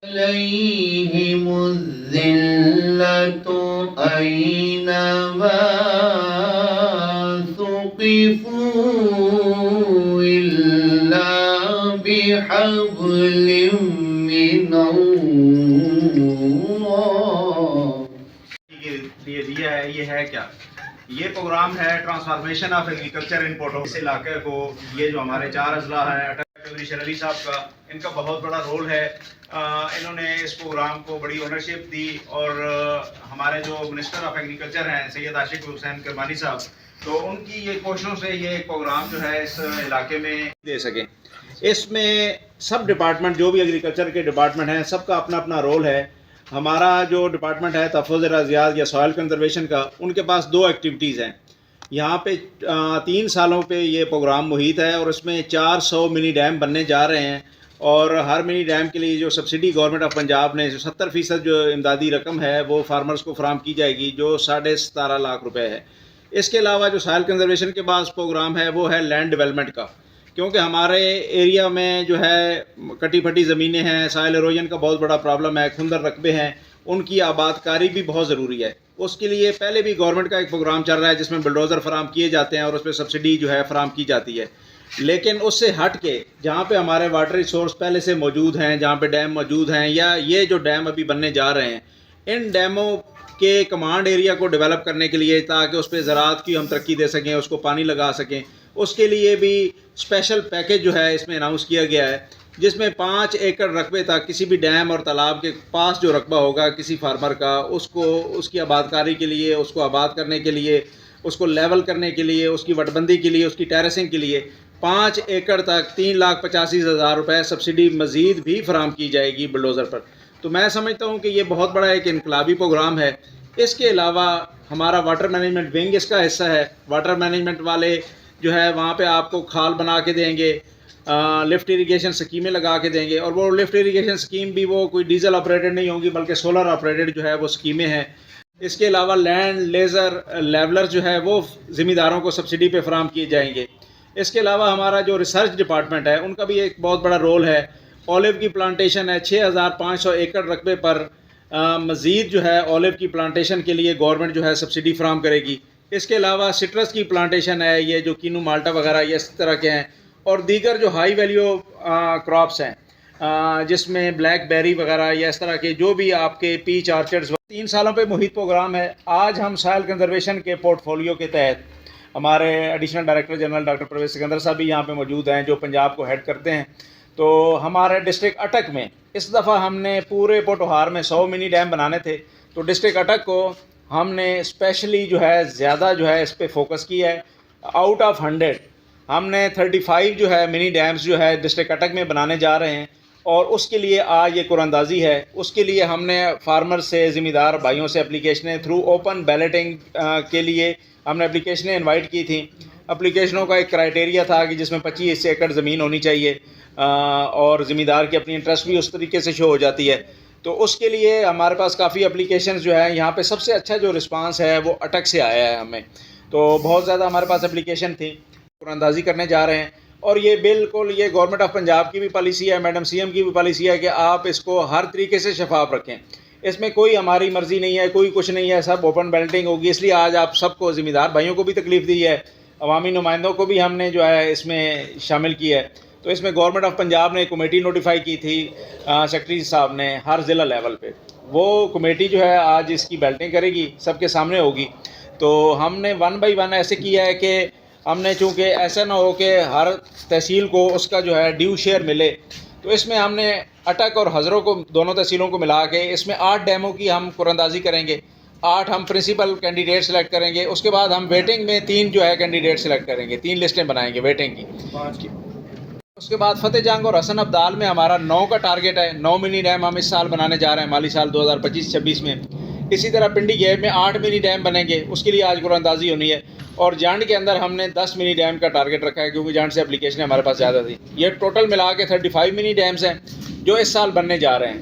عليهم الذلة أينما ثقفوا إلا بحبل من الله. یہ دیا ہے یہ ہے کیا؟ یہ پروگرام ہے transformation of agriculture in Porto. اس علاقے کو یہ جو ہمارے 4 اضلاع ہیں چودھری شیر علی صاحب کا، ان کا بہت بڑا رول ہے. انہوں نے اس پروگرام کو بڑی اونرشپ دی، اور ہمارے جو منسٹر آف ایگریکلچر ہیں سید عاشق حسین کرمانی صاحب، تو ان کی یہ کوششوں سے یہ پروگرام جو ہے اس علاقے میں دے سکیں. اس میں سب ڈپارٹمنٹ جو بھی ایگریکلچر کے ڈپارٹمنٹ ہیں سب کا اپنا اپنا رول ہے. ہمارا جو ڈپارٹمنٹ ہے تحفظ اراضیات یا سوائل کنزرویشن کا، ان کے پاس 2 ایکٹیویٹیز ہیں. یہاں پہ 3 سالوں پہ یہ پروگرام محیط ہے، اور اس میں 400 منی ڈیم بننے جا رہے ہیں. اور ہر منی ڈیم کے لیے جو سبسڈی گورنمنٹ آف پنجاب نے جو 70% جو امدادی رقم ہے وہ فارمرز کو فراہم کی جائے گی، جو 17.5 لاکھ روپے ہے. اس کے علاوہ جو سوائل کنزرویشن کے بعد پروگرام ہے وہ ہے لینڈ ڈیولپمنٹ کا، کیونکہ ہمارے ایریا میں جو ہے کٹی پھٹی زمینیں ہیں، سائل ایروجن کا بہت بڑا پرابلم ہے، کھندر رقبے ہیں، ان کی آباد کاری بھی بہت ضروری ہے. اس کے لیے پہلے بھی گورنمنٹ کا ایک پروگرام چل رہا ہے جس میں بلڈوزر فراہم کیے جاتے ہیں اور اس پہ سبسڈی جو ہے فراہم کی جاتی ہے. لیکن اس سے ہٹ کے جہاں پہ ہمارے واٹر ریسورس پہلے سے موجود ہیں، جہاں پہ ڈیم موجود ہیں، یا یہ جو ڈیم ابھی بننے جا رہے ہیں، ان ڈیموں کے کمانڈ ایریا کو ڈیولپ کرنے کے لیے، تاکہ اس پہ زراعت کی ہم ترقی دے سکیں، اس کو پانی لگا سکیں، اس کے لیے بھی اسپیشل پیکج جو ہے اس میں اناؤنس کیا گیا ہے، جس میں 5 ایکڑ رقبے تک کسی بھی ڈیم اور تالاب کے پاس جو رقبہ ہوگا کسی فارمر کا، اس کو اس کی آباد کاری کے لیے، اس کو آباد کرنے کے لیے، اس کو لیول کرنے کے لیے، اس کی وٹ بندی کے لیے، اس کی ٹیرسنگ کے لیے 5 ایکڑ تک 3,85,000 روپے سبسڈی مزید بھی فراہم کی جائے گی بلڈوزر پر. تو میں سمجھتا ہوں کہ یہ بہت بڑا ایک انقلابی پروگرام ہے. اس کے علاوہ ہمارا واٹر مینجمنٹ ونگ اس کا حصہ ہے. واٹر مینجمنٹ والے جو ہے وہاں پہ آپ کو کھال بنا کے دیں گے، لفٹ اریگیشن سکیمیں لگا کے دیں گے، اور وہ لفٹ اریگیشن سکیم بھی وہ کوئی ڈیزل آپریٹڈ نہیں ہوں گی بلکہ سولر آپریٹڈ جو ہے وہ سکیمیں ہیں. اس کے علاوہ لینڈ لیزر لیولر جو ہے وہ ذمہ داروں کو سبسڈی پہ فراہم کیے جائیں گے. اس کے علاوہ ہمارا جو ریسرچ ڈپارٹمنٹ ہے ان کا بھی ایک بہت بڑا رول ہے. اولیو کی پلانٹیشن ہے 6,500 ایکڑ رقبے پر. مزید جو ہے اولیو کی پلانٹیشن کے لیے گورنمنٹ جو ہے سبسڈی فراہم کرے گی. اس کے علاوہ سٹرس کی پلانٹیشن ہے، یہ جو کینو مالٹا وغیرہ یہ اس طرح کے ہیں، اور دیگر جو ہائی ویلیو کراپس ہیں جس میں بلیک بیری وغیرہ یا اس طرح کے جو بھی آپ کے پیچ آرچرڈز. 3 سالوں پہ محیط پروگرام ہے. آج ہم سائل کنزرویشن کے پورٹ فولیو کے تحت ہمارے additional director general doctor Parvez Sikandar صاحب بھی یہاں پہ موجود ہیں جو پنجاب کو ہیڈ کرتے ہیں. تو ہمارے ڈسٹرکٹ اٹک میں اس دفعہ ہم نے پورے پوٹوہار میں 100 منی ڈیم بنانے تھے، تو ڈسٹرکٹ اٹک کو ہم نے اسپیشلی جو ہے زیادہ جو ہے اس پہ فوکس کیا ہے. آؤٹ آف 100 ہم نے 35 جو ہے منی ڈیمز جو ہے ڈسٹرکٹ اٹک میں بنانے جا رہے ہیں، اور اس کے لیے آج یہ قراندازی ہے. اس کے لیے ہم نے فارمر سے، ذمہ دار بھائیوں سے اپلیکیشنیں تھرو اوپن بیلٹنگ کے لیے ہم نے اپلیکیشنیں انوائٹ کی تھیں. اپلیکیشنوں کا ایک کرائٹیریا تھا کہ جس میں 25 ایکڑ زمین ہونی چاہیے، اور ذمہ دار کی اپنی انٹرسٹ بھی اس طریقے سے شو ہو جاتی ہے. تو اس کے لیے ہمارے پاس کافی اپلیکیشنز جو ہے، یہاں پہ سب سے اچھا جو رسپانس ہے وہ اٹک سے آیا ہے ہمیں. تو بہت زیادہ ہمارے پاس اپلیکیشن تھی، قراندازی کرنے جا رہے ہیں. اور یہ بالکل یہ گورنمنٹ آف پنجاب کی بھی پالیسی ہے، میڈم سی ایم کی بھی پالیسی ہے کہ آپ اس کو ہر طریقے سے شفاف رکھیں. اس میں کوئی ہماری مرضی نہیں ہے، کوئی کچھ نہیں ہے، سب اوپن بیلٹنگ ہوگی. اس لیے آج آپ سب کو، ذمہ دار بھائیوں کو بھی تکلیف دی ہے، عوامی نمائندوں کو بھی ہم نے جو ہے اس میں شامل کیا ہے. تو اس میں گورنمنٹ آف پنجاب نے ایک کمیٹی نوٹیفائی کی تھی سیکرٹری صاحب نے ہر ضلع لیول پہ. وہ کمیٹی جو ہے آج اس کی بیلٹنگ کرے گی، سب کے سامنے ہوگی. تو ہم نے 1 بائی 1 ایسے کیا ہے کہ ہم نے، چونکہ ایسا نہ ہو کہ ہر تحصیل کو اس کا جو ہے ڈیو شیئر ملے، تو اس میں ہم نے اٹک اور ہزروں کو، دونوں تحصیلوں کو ملا کے اس میں 8 ڈیموں کی ہم قراندازی کریں گے. 8 ہم پرنسپل کینڈیڈیٹ سلیکٹ کریں گے. اس کے بعد ہم ویٹنگ میں 3 جو ہے کینڈیڈیٹ سلیکٹ کریں گے، 3 لسٹیں بنائیں گے ویٹنگ کی. اس کے بعد فتح جنگ اور حسن ابدال میں ہمارا 9 کا ٹارگٹ ہے. 9 منی ڈیم ہم اس سال بنانے جا رہے ہیں، مالی سال 2025-26 میں. اسی طرح پنڈی گیپ میں 8 منی ڈیم بنیں گے، اس کے لیے آج قرآن اندازی ہونی ہے. اور جانڈ کے اندر ہم نے 10 منی ڈیم کا ٹارگٹ رکھا ہے، کیونکہ جانڈ سے اپلیکیشن ہمارے پاس زیادہ تھی. یہ ٹوٹل ملا کے 35 منی ڈیمز ہیں جو اس سال بننے جا رہے ہیں.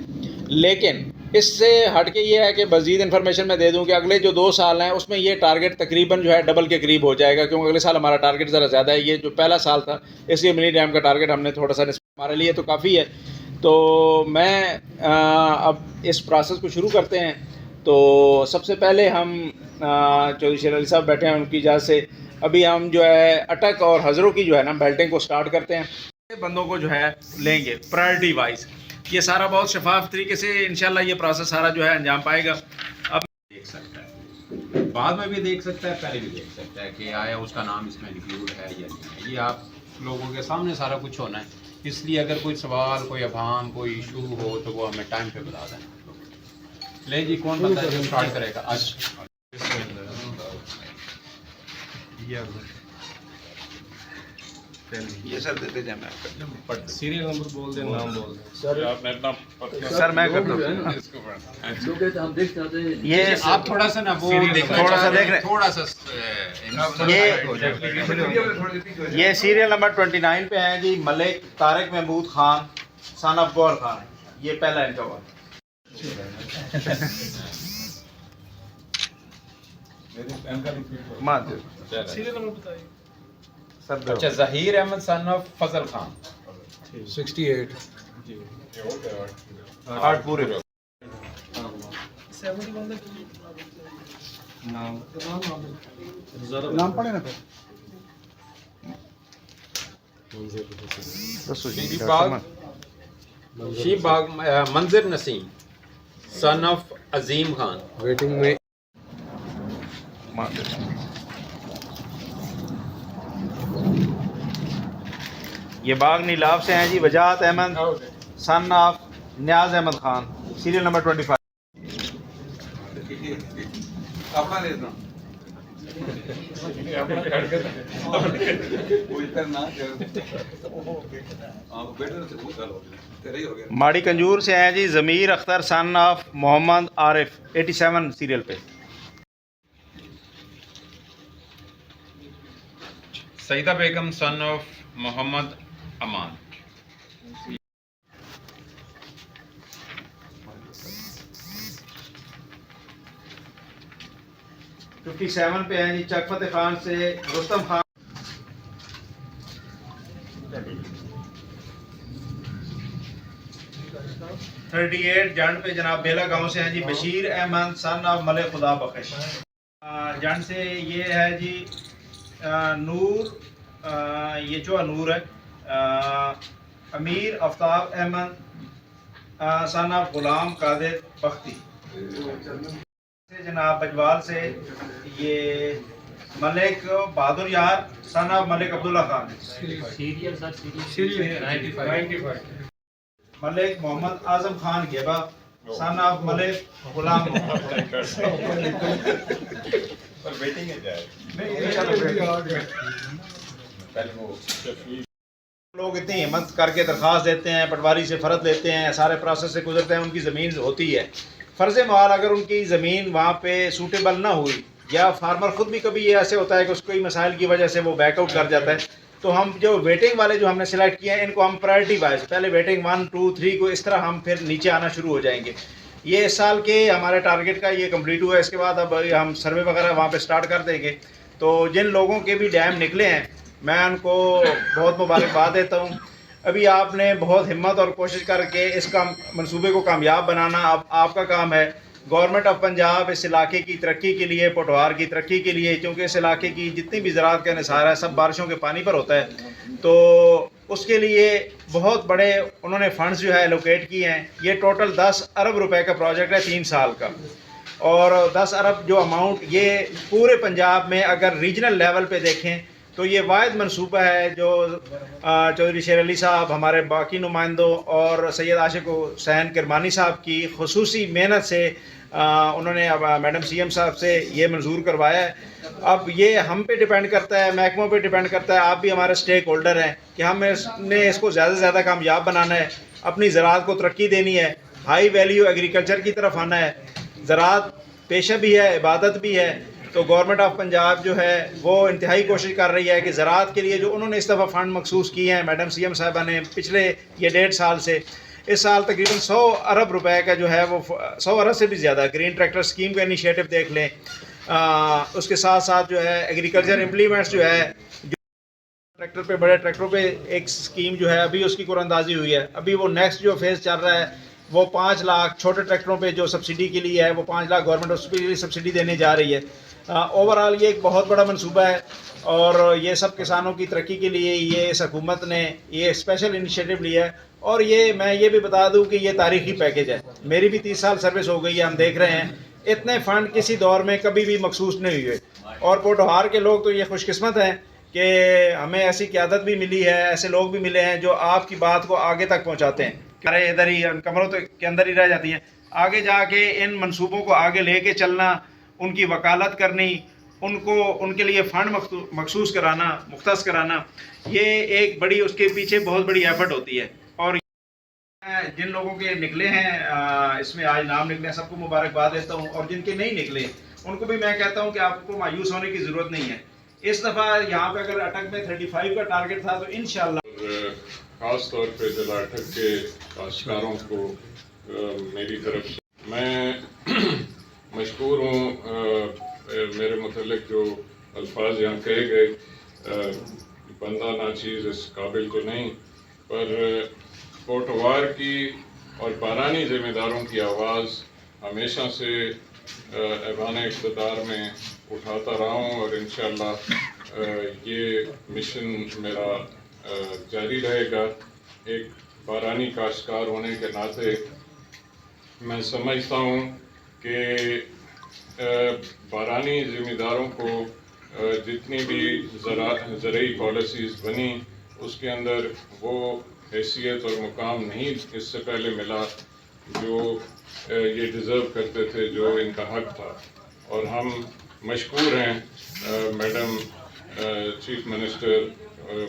لیکن اس سے ہٹ کے یہ ہے کہ مزید انفارمیشن میں دے دوں کہ اگلے جو 2 سال ہیں اس میں یہ ٹارگٹ تقریباً جو ہے ڈبل کے قریب ہو جائے گا، کیونکہ اگلے سال ہمارا ٹارگٹ ذرا زیادہ ہے. یہ جو پہلا سال تھا اس لیے منی ڈیم کا ٹارگٹ ہم نے تھوڑا سا ہمارے لیے تو کافی ہے. تو میں اب اس پروسیس کو شروع کرتے ہیں. تو سب سے پہلے ہم چودھری شیر علی صاحب بیٹھے ہیں، ان کی اجازت سے ابھی ہم جو ہے اٹک اور ہزروں کی جو ہے نا بیلٹنگ کو سٹارٹ کرتے ہیں. بندوں کو جو ہے لیں گے پرائرٹی وائز. یہ سارا بہت شفاف طریقے سے انشاءاللہ یہ پروسیس سارا جو ہے انجام پائے گا. اب دیکھ سکتا ہے، بعد میں بھی دیکھ سکتا ہے، پہلے بھی دیکھ سکتا ہے کہ آیا اس کا نام اس میں انکلوڈ ہے یا نہیں ہے. یہ آپ لوگوں کے سامنے سارا کچھ ہونا ہے. اس لیے اگر کوئی سوال، کوئی ابہام، کوئی ایشو ہو تو وہ ہمیں ٹائم پہ بتا دیں. لے جی، کون بندہ جو اسٹارٹ کرے گا آج؟ یہ سر دیتے جائیں، میں سیریل نمبر بول دیں، نام بول دیں. سر میں کر دوں. یہ آپ تھوڑا سا نا وہ تھوڑا سا دیکھ رہے ہیں. تھوڑا سا یہ سیریل نمبر 29 پہ ہیں جی. ملک طارق محمود خان سن آف گور خان، یہ پہلا ان کا ہوا. سیریل نمبر بتائیے. اچھا، ظہیر احمد سن آف فضل خان 68 آٹھ پورے. نام پڑھے نا پھر. شیب باغ Manzar Naseem son of Azeem Khan. Waiting میں یہ باغ نیلاب سے ہیں جی. Wajahat Ahmed son of Niaz Ahmed Khan, serial number 25. Mari Kanjoor سے ہیں جی. Zameer Akhtar son of Muhammad Arif 87 serial پہ. سعیدہ بیگم سن آف محمد امان. ففٹی 57 پہ ہیں جی. چک فتح خان سے رستم خان. تھرٹی 38 جنڈ پہ جناب بیلا گاؤں سے ہیں جی. بشیر احمد سن آف ملک خدا بخش. جنڈ سے یہ ہے جی نور، یہ جو نور ہے. امیر آفتاب احمد سن آف غلام قادر بختی. جناب بجوال سے یہ Malik Bahadur Yar son of Malik Abdullah Khan. Malik Muhammad Azam Khan Gheba son of Malik Ghulam. لوگ اتنی ہمت کر کے درخواست دیتے ہیں، پٹواری سے فرض لیتے ہیں، سارے پروسیس سے گزرتے ہیں، ان کی زمین ہوتی ہے. فرض محال اگر ان کی زمین وہاں پہ سوٹیبل نہ ہوئی، یا فارمر خود بھی کبھی یہ ایسے ہوتا ہے کہ اس کوئی مسائل کی وجہ سے وہ بیک آؤٹ کر جاتا ہے، تو ہم جو ویٹنگ والے جو ہم نے سلیکٹ کیے ہیں ان کو ہم پرائرٹی وائز پہلے ویٹنگ 1 2 3 کو اس طرح ہم پھر نیچے آنا شروع ہو جائیں گے. یہ اس سال کے ہمارے ٹارگٹ کا یہ کمپلیٹ ہوا ہے. اس کے بعد اب ہم سروے وغیرہ وہاں پہ سٹارٹ کر دیں گے. تو جن لوگوں کے بھی ڈیم نکلے ہیں میں ان کو بہت مبارکباد دیتا ہوں. ابھی آپ نے بہت ہمت اور کوشش کر کے اس کا منصوبے کو کامیاب بنانا اب آپ کا کام ہے. گورنمنٹ آف پنجاب اس علاقے کی ترقی کے لیے، پوٹوہار کی ترقی کے لیے، کیونکہ اس علاقے کی جتنی بھی زراعت کا انحصار ہے سب بارشوں کے پانی پر ہوتا ہے، تو اس کے لیے بہت بڑے انہوں نے فنڈز جو ہے الوکیٹ کیے ہیں. یہ ٹوٹل 10 ارب روپے کا پروجیکٹ ہے 3 سال کا. اور 10 ارب جو اماؤنٹ یہ پورے پنجاب میں اگر ریجنل لیول پہ دیکھیں تو یہ واحد منصوبہ ہے جو چودھری شیر علی صاحب، ہمارے باقی نمائندوں اور سید عاشق حسین کرمانی صاحب کی خصوصی محنت سے انہوں نے اب میڈم سی ایم صاحب سے یہ منظور کروایا ہے. اب یہ ہم پہ ڈیپینڈ کرتا ہے, محکموں پہ ڈیپینڈ کرتا ہے, آپ بھی ہمارے اسٹیک ہولڈر ہیں کہ ہم نے اس کو زیادہ سے زیادہ کامیاب بنانا ہے, اپنی زراعت کو ترقی دینی ہے, ہائی ویلیو ایگریکلچر کی طرف آنا ہے. زراعت پیشہ بھی ہے, عبادت بھی ہے. تو گورنمنٹ آف پنجاب جو ہے وہ انتہائی کوشش کر رہی ہے کہ زراعت کے لیے جو انہوں نے اس دفعہ فنڈ مخصوص کیے ہیں میڈم سی ایم صاحبہ نے پچھلے یہ 1.5 سال سے, اس سال تقریباً 100 ارب روپے کا جو ہے وہ 100 ارب سے بھی زیادہ گرین ٹریکٹر اسکیم کا انیشیٹو دیکھ لیں. اس کے ساتھ ساتھ جو ہے ایگریکلچر امپلیمنٹس جو ہے ٹریکٹر پہ, بڑے ٹریکٹروں پہ ایک اسکیم جو ہے ابھی اس کی قرآن اندازی ہوئی ہے. ابھی وہ نیکسٹ جو فیز چل رہا ہے وہ 5 لاکھ چھوٹے ٹریکٹروں پہ جو سبسڈی کے لیے ہے وہ 5 لاکھ گورنمنٹ اس کے لیے سبسڈی دینے جا رہی ہے. اوور آل یہ ایک بہت بڑا منصوبہ ہے اور یہ سب کسانوں کی ترقی کے لیے یہ اس حکومت نے یہ اسپیشل انیشیٹو لیا ہے. اور یہ میں یہ بھی بتا دوں کہ یہ تاریخی پیکیج ہے. میری بھی 30 سال سروس ہو گئی ہے, ہم دیکھ رہے ہیں اتنے فنڈ کسی دور میں کبھی بھی مخصوص نہیں ہوئے. اور پوٹوہار کے لوگ تو یہ خوش قسمت ہیں کہ ہمیں ایسی قیادت بھی ملی ہے, ایسے لوگ بھی ملے ہیں جو آپ کی بات کو آگے تک پہنچاتے ہیں. ارے ادھر ہی کمروں کے اندر ہی رہ جاتی ہیں. آگے جا کے ان منصوبوں کو آگے لے کے چلنا, ان کی وکالت کرنی, ان کے لیے فنڈ مخصوص کرانا, مختص کرانا, یہ ایک بڑی اس کے پیچھے بہت بڑی ایفرٹ ہوتی ہے. اور جن لوگوں کے نکلے ہیں اس میں آج نام نکلے ہیں سب کو مبارکباد دیتا ہوں, اور جن کے نہیں نکلے ان کو بھی میں کہتا ہوں کہ آپ کو مایوس ہونے کی ضرورت نہیں ہے. اس دفعہ یہاں پہ اگر اٹک میں 35 کا ٹارگٹ تھا تو انشاءاللہ خاص طور پہ ضلع اٹک کے کاشتکاروں کو میری طرف سے میں مشکور ہوں. میرے متعلق جو الفاظ یہاں کہے گئے بندہ ناچیز اس قابل تو نہیں, پر پوٹوار کی اور بارانی ذمہ داروں کی آواز ہمیشہ سے ایوان اقتدار میں اٹھاتا رہا ہوں, اور انشاءاللہ یہ مشن میرا جاری رہے گا. ایک بارانی کاشتکار ہونے کے ناطے میں سمجھتا ہوں کہ بارانی ذمہ داروں کو جتنی بھی زرعی پالیسیز بنی اس کے اندر وہ حیثیت اور مقام نہیں اس سے پہلے ملا جو یہ ڈیزرو کرتے تھے, جو ان کا حق تھا. اور ہم مشکور ہیں madam chief minister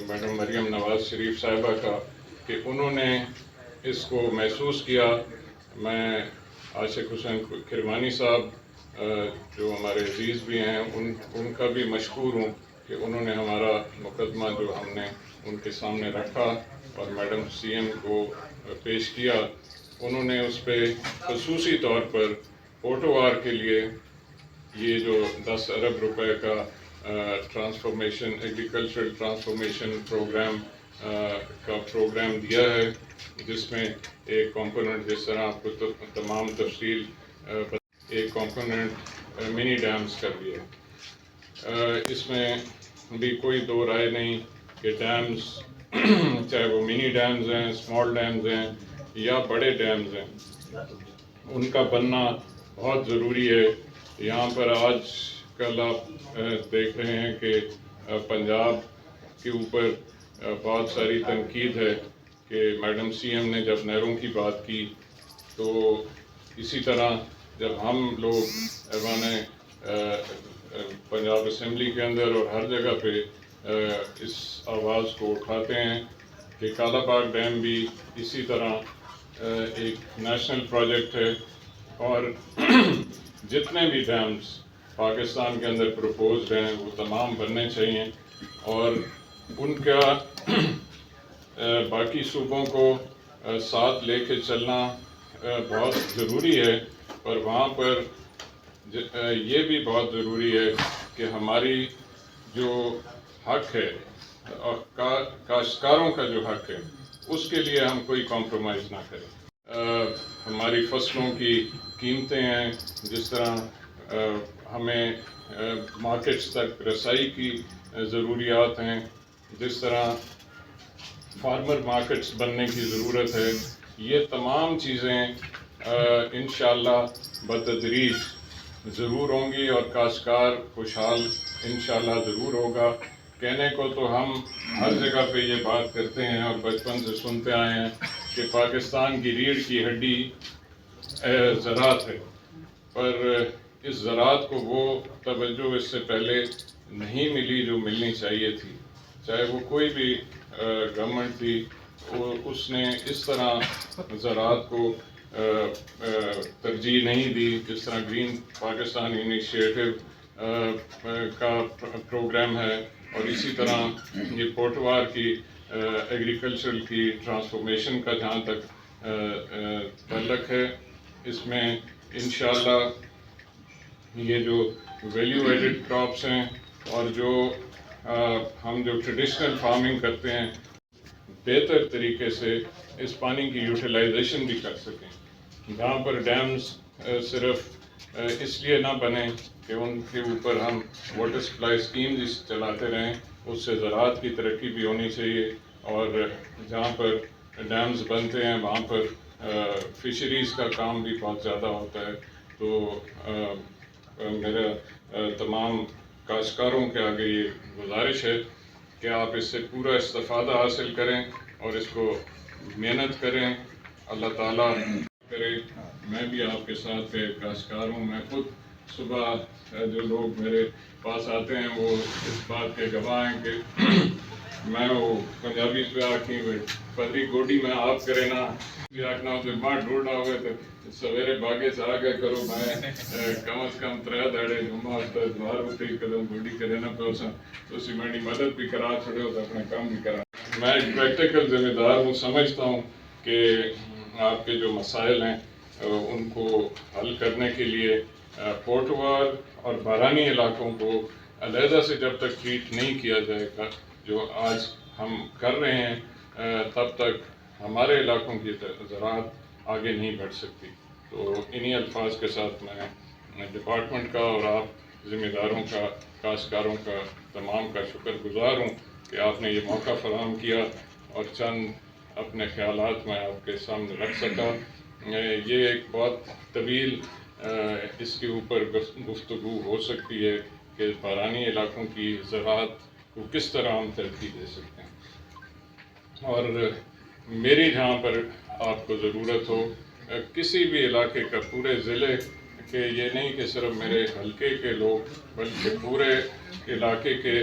madam Maryam Nawaz Sharif صاحبہ کا کہ انہوں نے اس کو محسوس کیا. میں عاشق حسین کرمانی صاحب جو ہمارے عزیز بھی ہیں ان کا بھی مشکور ہوں کہ انہوں نے ہمارا مقدمہ جو ہم نے ان کے سامنے رکھا اور میڈم سی ایم کو پیش کیا, انہوں نے اس پہ خصوصی طور پر پوٹوار کے لیے یہ جو 10 ارب روپے کا ٹرانسفارمیشن ایگریکلچرل ٹرانسفارمیشن پروگرام کا پروگرام دیا ہے, جس میں ایک کمپوننٹ جس طرح آپ کو تمام تفصیل ایک کمپوننٹ منی ڈیمز کا بھی ہے. اس میں بھی کوئی دو رائے نہیں کہ ڈیمز چاہے وہ منی ڈیمز ہیں, اسمال ڈیمز ہیں یا بڑے ڈیمز ہیں, ان کا بننا بہت ضروری ہے. یہاں پر آج کل آپ دیکھ رہے ہیں کہ پنجاب کے اوپر بہت ساری تنقید ہے کہ میڈم سی ایم نے جب نہروں کی بات کی تو اسی طرح جب ہم لوگ ایوان پنجاب اسمبلی کے اندر اور ہر جگہ پہ اس آواز کو اٹھاتے ہیں کہ کالا باغ ڈیم بھی اسی طرح ایک نیشنل پروجیکٹ ہے, اور جتنے بھی ڈیمز پاکستان کے اندر پروپوزڈ ہیں وہ تمام بننے چاہیے, اور ان کا باقی صوبوں کو ساتھ لے کے چلنا بہت ضروری ہے. اور وہاں پر یہ بھی بہت ضروری ہے کہ ہماری جو حق ہے کاشتکاروں کا جو حق ہے اس کے لیے ہم کوئی کمپرومائز نہ کریں. ہماری فصلوں کی قیمتیں ہیں, جس طرح ہمیں مارکیٹس تک رسائی کی ضروریات ہیں, جس طرح فارمر مارکیٹس بننے کی ضرورت ہے, یہ تمام چیزیں انشاءاللہ بتدریج ضرور ہوں گی اور کاشتکار خوشحال انشاءاللہ ضرور ہوگا. کہنے کو تو ہم ہر جگہ پہ یہ بات کرتے ہیں اور بچپن سے سنتے آئے ہیں کہ پاکستان کی ریڑھ کی ہڈی زراعت ہے, پر اس زراعت کو وہ توجہ اس سے پہلے نہیں ملی جو ملنی چاہیے تھی. چاہے وہ کوئی بھی گورنمنٹ تھی, اس نے اس طرح زراعت کو ترجیح نہیں دی جس طرح گرین پاکستان انیشیٹو کا پروگرام ہے, اور اسی طرح یہ پوٹوار کی ایگریکلچرل کی ٹرانسفارمیشن کا جہاں تک تعلق ہے, اس میں انشاءاللہ یہ جو ویلیو ایڈڈ کراپس ہیں اور جو ہم جو ٹریڈیشنل فارمنگ کرتے ہیں بہتر طریقے سے اس پانی کی یوٹیلائزیشن بھی کر سکیں. جہاں پر ڈیمز صرف اس لیے نہ بنیں کہ ان کے اوپر ہم واٹر سپلائی اسکیمز چلاتے رہیں, اس سے زراعت کی ترقی بھی ہونی چاہیے, اور جہاں پر ڈیمز بنتے ہیں وہاں پر فشریز کا کام بھی بہت زیادہ ہوتا ہے. تو میرا تمام کاشتکاروں کے آگے یہ گزارش ہے کہ آپ اس سے پورا استفادہ حاصل کریں اور اس کو محنت کریں. اللہ تعالیٰ کرے. میں بھی آپ کے ساتھ کاشتکار ہوں. میں خود صبح جو لوگ میرے پاس آتے ہیں وہ اس بات کے گواہ ہیں کہ میں وہ پنجابی پہ آکھی پدری گوڈی میں آپ کرے نا بھی آکھنا ہو تو ماں ڈھونڈا ہوئے تو سویرے باغے سے آگے کرو. میں کم از کم 3 دہاڑے جمعہ اتوار ہوتے قدم گوڈی کرے نہ پہنچا تو اسی میری مدد بھی کرا چھوڑے ہو تو اپنا کام بھی کرا. میں ایک پریکٹیکل ذمہ دار ہوں. سمجھتا ہوں کہ آپ کے جو مسائل ہیں ان کو حل کرنے کے لیے پوٹوار اور بارانی علاقوں کو علیحدہ سے جب تک ٹریٹ نہیں کیا جائے گا جو آج ہم کر رہے ہیں تب تک ہمارے علاقوں کی زراعت آگے نہیں بڑھ سکتی. تو انہی الفاظ کے ساتھ میں ڈپارٹمنٹ کا اور آپ ذمہ داروں کا, کاشتکاروں کا تمام کا شکر گزار ہوں کہ آپ نے یہ موقع فراہم کیا اور چند اپنے خیالات میں آپ کے سامنے رکھ سکا. یہ ایک بہت طویل اس کے اوپر گفتگو ہو سکتی ہے کہ بارانی علاقوں کی زراعت کو کس طرح ہم ترقی دے سکتے ہیں. اور میری جہاں پر آپ کو ضرورت ہو کسی بھی علاقے کا, پورے ضلع کے, یہ نہیں کہ صرف میرے حلقے کے لوگ بلکہ پورے علاقے کے,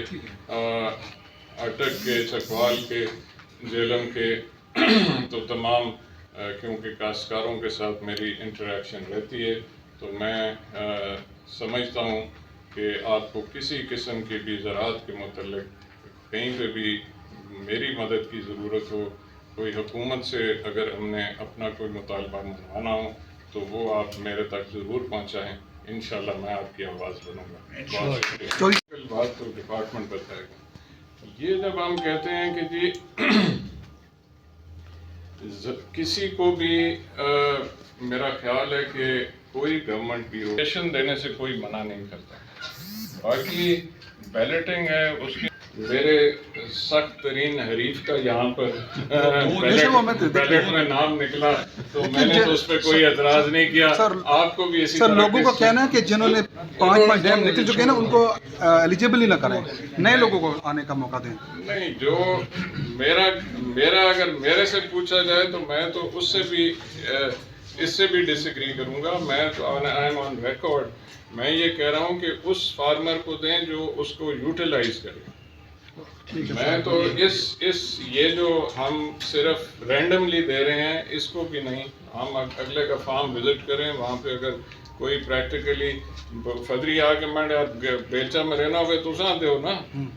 اٹک کے, چکوال کے, جیلم کے, تو تمام کیونکہ کاشتکاروں کے ساتھ میری انٹریکشن رہتی ہے تو میں سمجھتا ہوں کہ آپ کو کسی قسم کی بھی زراعت کے متعلق کہیں پہ بھی میری مدد کی ضرورت ہو, کوئی حکومت سے اگر ہم نے اپنا کوئی مطالبہ منوانا ہو تو وہ آپ میرے تک ضرور پہنچائیں. انشاءاللہ میں آپ کی آواز بنوں گا. بات تو ڈپارٹمنٹ بتائے گا. یہ جب ہم کہتے ہیں کہ جی کسی کو بھی میرا خیال ہے کہ کوئی گورنمنٹ بھی روٹیشن دینے سے کوئی منع نہیں کرتا. باقی بیلٹنگ ہے اس کی میرے سخت ترین حریف کا یہاں پر بیلٹ میں نام نکلا تو میں نے تو اس پہ کوئی اعتراض نہیں کیا. آپ کو بھی اسی طرح لوگوں کا کہنا ہے کہ جنہوں نے 5 ڈیم نکل چکے ہیں نا ان کو ایلیجیبل ہی نہ کریں, نئے لوگوں کو آنے کا موقع دیں. نہیں, جو میرا اگر میرے سے پوچھا جائے تو میں تو اس سے بھی ڈس ایگری کروں گا. میں تو آئی ایم آن ریکارڈ, میں یہ کہہ رہا ہوں کہ اس فارمر کو دیں جو اس کو یوٹیلائز کرے. میں تو یہ جو ہم صرف رینڈملی دے رہے ہیں اس کو بھی نہیں, ہم اگلے کا فارم وزٹ کریں, وہاں پہ اگر کوئی پریکٹیکلی فدری آ کے میں بیلچا میں رہنا ہوئے تو ساتھ دو نا,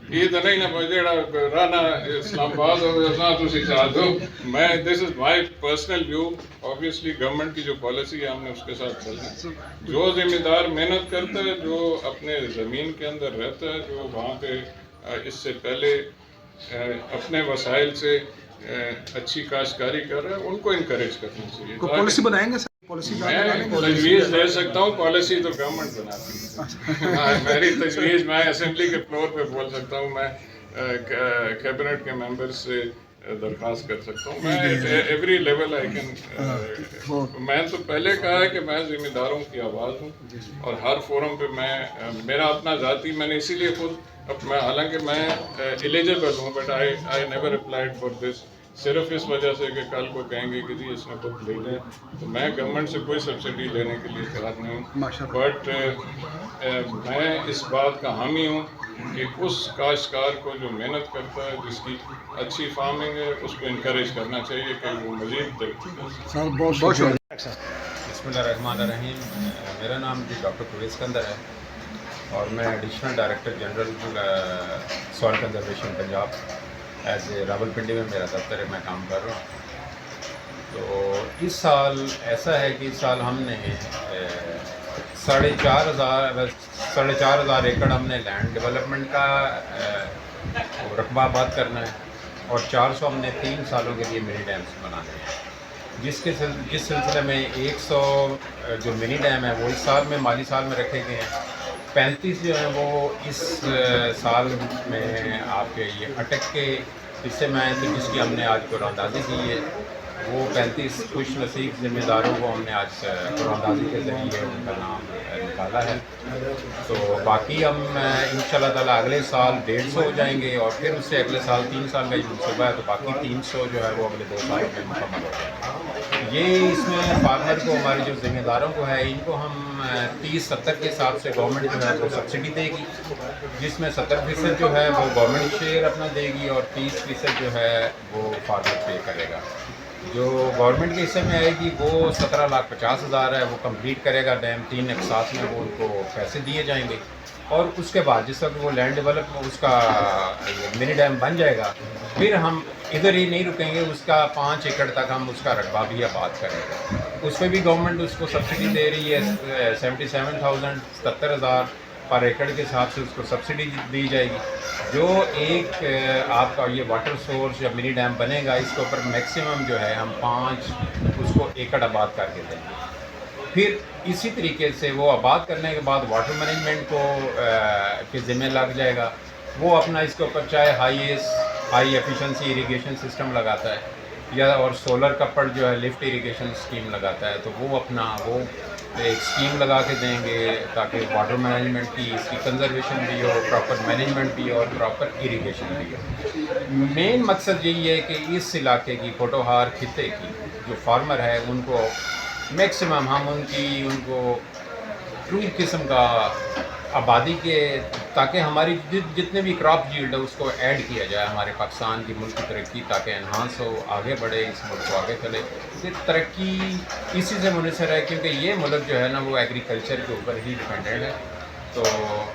یہ تو نہیں نا جیڑا رانا اسلام آباد ہو تھی چاہ دو. میں this is my personal view. Obviously government کی جو پالیسی ہے ہم نے اس کے ساتھ چلنا ہے. جو ذمہ دار محنت کرتا ہے, جو اپنے زمین کے اندر رہتا ہے, جو وہاں پہ اس سے پہلے اپنے وسائل سے اچھی کاشتکاری کر رہے ہیں, ان کو انکریج کرنا چاہیے. پالیسی بنائیں گے سر؟ میں تجویز دے سکتا ہوں, پالیسی تو گورنمنٹ بناتی ہے. میری تجویز میں اسمبلی کے فلور پہ بول سکتا ہوں, میں کیبنٹ کے ممبر سے درخواست کر سکتا ہوں. میں ایوری لیول آئی کین. میں تو پہلے کہا ہے کہ میں ذمہ داروں کی آواز ہوں اور ہر فورم پہ میں میرا اپنا ذاتی, میں نے اسی لیے خود حالانکہ میں ایلیجیبل ہوں but I never applied for this صرف اس وجہ سے کہ کل کو کہیں گے کہ جی اس نے خود خریدا ہے. تو میں گورنمنٹ سے کوئی سبسڈی لینے کے لیے تیار نہیں ہوں, بٹ میں اس بات کا حامی ہوں کہ اس کاشتکار کو جو محنت کرتا ہے, جس کی اچھی فارمنگ ہے, اس کو انکریج کرنا چاہیے کہ وہ مزید ترقی کرے. سر بہت شکریہ. بسم اللہ الرحمن الرحیم. میرا نام جی ڈاکٹر پرویز اسکندر ہے اور میں additional director general soil conservation Punjab as a Rawalpindi میں میرا دفتر ہے, میں کام کر رہا ہوں. تو اس سال ایسا ہے کہ اس سال ہم نے 4,500 ایکڑ ہم نے لینڈ ڈیولپمنٹ کا رقبہ آباد کرنا ہے اور 400 ہم نے 3 سالوں کے لیے منی ڈیمس بنانے ہیں, جس سلسلے میں 100 جو منی ڈیم ہے وہ اس سال میں مالی سال میں رکھے گئے ہیں. 35 جو ہیں وہ اس سال میں آپ کے یہ اٹک کے حصے میں آئے تھے, جس کی ہم نے آج قرآن اندازی کی ہے. وہ 35 خوش نصیب ذمہ داروں کو ہم نے آج قرآن اندازی کے ذریعے ان کا نام نکالا ہے. تو باقی ہم انشاءاللہ تعالیٰ اگلے سال 150 ہو جائیں گے اور پھر اس سے اگلے سال 3 سال کا جو منصوبہ ہے, تو باقی 300 جو ہے وہ اگلے 2 سالوں میں مکمل ہو جائیں گے. یہ اس میں فارمر کو, ہمارے جو ذمہ داروں کو ہے, ان کو ہم 30-70 کے حساب سے گورنمنٹ جو ہے وہ سبسڈی دے گی, جس میں 70% جو ہے وہ گورنمنٹ شیئر اپنا دے گی اور 30% جو ہے وہ فارمر پے کرے گا. جو گورنمنٹ کے حصے میں آئے گی وہ 17,50,000 ہے, وہ کمپلیٹ کرے گا ڈیم. 3 اقساط میں وہ ان کو پیسے دیے جائیں گے اور اس کے بعد جس وقت وہ لینڈ ڈیولپ اس کا منی ڈیم بن جائے گا, پھر ہم ادھر ہی نہیں رکیں گے, اس کا 5 ایکڑ تک ہم اس کا رقبہ بھی آباد کریں گے. اس پہ بھی گورنمنٹ اس کو سبسڈی دے رہی ہے 77,000 77,000 پر ایکڑ کے حساب سے اس کو سبسڈی دی جائے گی. جو ایک آپ کا یہ واٹر سورس یا منی ڈیم بنے گا, اس کے اوپر میکسیمم جو ہے ہم 5 اس کو ایکڑ آباد کر کے دیں گے. پھر اسی طریقے سے وہ آباد کرنے کے بعد واٹر مینجمنٹ کو کے ذمہ لگ جائے گا. وہ اپنا اس کے اوپر چاہے ہائی ایفیشنسی اریگیشن سسٹم لگاتا ہے یا اور سولر کپڑ جو ہے لفٹ اریگیشن اسکیم لگاتا ہے, تو وہ اپنا وہ ایک اسکیم لگا کے دیں گے تاکہ واٹر مینجمنٹ کی, اس کی کنزرویشن بھی ہو, پراپر مینجمنٹ بھی ہو اور پراپر اریگیشن بھی ہو. مین مقصد یہی ہے کہ اس علاقے کی پوٹوہار خطے کی جو فارمر ہے ان کو میکسیمم ہم ان کو پوری قسم کا آبادی کے, تاکہ ہماری جتنے بھی کراپ جیلڈ ہے اس کو ایڈ کیا جائے ہمارے پاکستان کی ملک کی ترقی, تاکہ انہانس ہو, آگے بڑھے, اس ملک کو آگے چلے. کیونکہ ترقی اسی سے منحصر ہے, کیونکہ یہ ملک جو ہے نا وہ ایگریکلچر کے اوپر ہی ڈیپینڈنٹ ہے. تو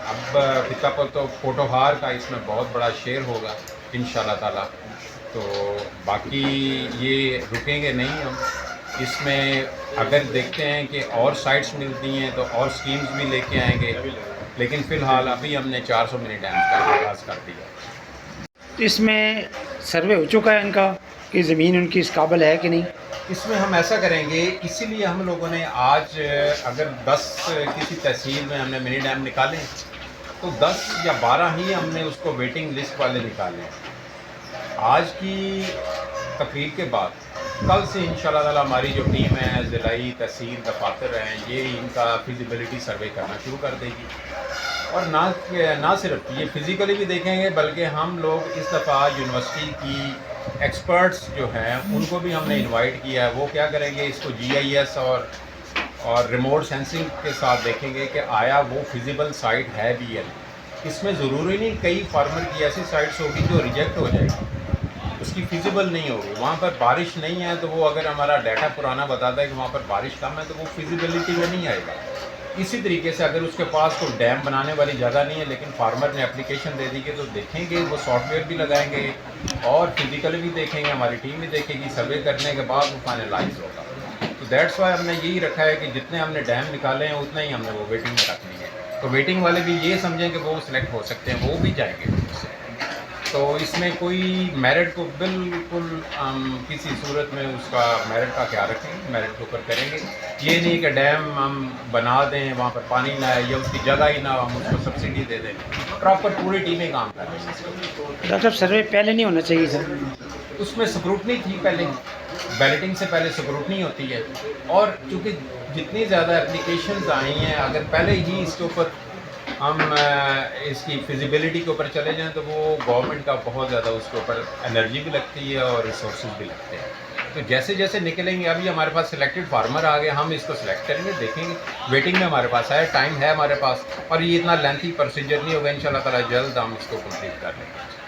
اب خطہ پر تو پوٹوہار کا اس میں بہت بڑا شیئر ہوگا انشاءاللہ تعالیٰ. تو باقی یہ رکیں گے نہیں ہم اس میں. اگر دیکھتے ہیں کہ اور سائٹس ملتی ہیں تو اور سکیمز بھی لے کے آئیں گے, لیکن فی الحال ابھی ہم نے 400 منی ڈیمز کا آغاز کر دیا. اس میں سروے ہو چکا ہے ان کا کہ زمین ان کی اس قابل ہے کہ نہیں؟ اس میں ہم ایسا کریں گے, اسی لیے ہم لوگوں نے آج اگر 10 کسی تحصیل میں ہم نے منی ڈیم نکالے تو 10 یا 12 ہی ہم نے اس کو ویٹنگ لسٹ والے نکالے. آج کی تقریر کے بعد کل سے انشاءاللہ تعالیٰ ہماری جو ٹیم ہے ضلعی تحصیل دفاتر ہیں, یہ ان کا فیزیبلٹی سروے کرنا شروع کر دے گی. اور نہ صرف یہ فزیکلی بھی دیکھیں گے بلکہ ہم لوگ اس دفعہ یونیورسٹی کی ایکسپرٹس جو ہیں ان کو بھی ہم نے انوائٹ کیا ہے. وہ کیا کریں گے, اس کو GIS اور ریموٹ سینسنگ کے ساتھ دیکھیں گے کہ آیا وہ فیزیبل سائٹ ہے بھی یا نہیں. اس میں ضروری نہیں, کئی فارمر کی ایسی سائٹس ہوگی جو ریجیکٹ ہو جائے گی, اس کی فیزیبل نہیں ہوگی. وہاں پر بارش نہیں ہے تو وہ اگر ہمارا ڈیٹا پرانا بتاتا ہے کہ وہاں پر بارش کم ہے تو وہ فیزیبلٹی میں نہیں آئے گا. اسی طریقے سے اگر اس کے پاس کوئی ڈیم بنانے والی جگہ نہیں ہے لیکن فارمر نے اپلیکیشن دے دی کہ تو دیکھیں گے, وہ سافٹ ویئر بھی لگائیں گے اور فزیکلی بھی دیکھیں گے, ہماری ٹیم بھی دیکھے گی. سروے کرنے کے بعد وہ فائنلائز ہوگا. تو دیٹس وائی ہم نے یہی رکھا ہے کہ جتنے ہم نے ڈیم نکالے ہیں اتنا ہی ہم نے وہ ویٹنگ میں رکھنی ہے. تو ویٹنگ والے بھی یہ سمجھیں کہ وہ سلیکٹ ہو سکتے ہیں, وہ بھی جائیں گے. تو اس میں کوئی میرٹ کو بالکل کسی صورت میں اس کا میرٹ کا خیال رکھیں گے, میرٹ کے اوپر کریں گے. یہ نہیں کہ ڈیم ہم بنا دیں وہاں پر پانی نہ ہے یا اس کی جگہ ہی نہ ہم اس کو سبسڈی دے دیں. پراپر پوری ٹیمیں کام کر رہی ہیں. ڈاکٹر صاحب سروے پہلے نہیں ہونا چاہیے سر؟ اس میں سکروٹنی تھی پہلے, بیلٹنگ سے پہلے سکروٹنی ہوتی ہے. اور چونکہ جتنی زیادہ اپلیکیشنز آئی ہیں, اگر پہلے ہی اس کے اوپر ہم اس کی فیزیبلٹی کے اوپر چلے جائیں تو وہ گورنمنٹ کا بہت زیادہ اس کے اوپر انرجی بھی لگتی ہے اور ریسورسز بھی لگتے ہیں. تو جیسے جیسے نکلیں گے, ابھی ہمارے پاس سلیکٹڈ فارمر آ گئے, ہم اس کو سلیکٹ کریں گے, دیکھیں گے, ویٹنگ میں ہمارے پاس ہے, ٹائم ہے ہمارے پاس, اور یہ اتنا لینتھی پروسیجر نہیں ہوگا, ان شاء اللہ تعالیٰ جلد ہم اس کو کمپلیٹ کر لیں گے.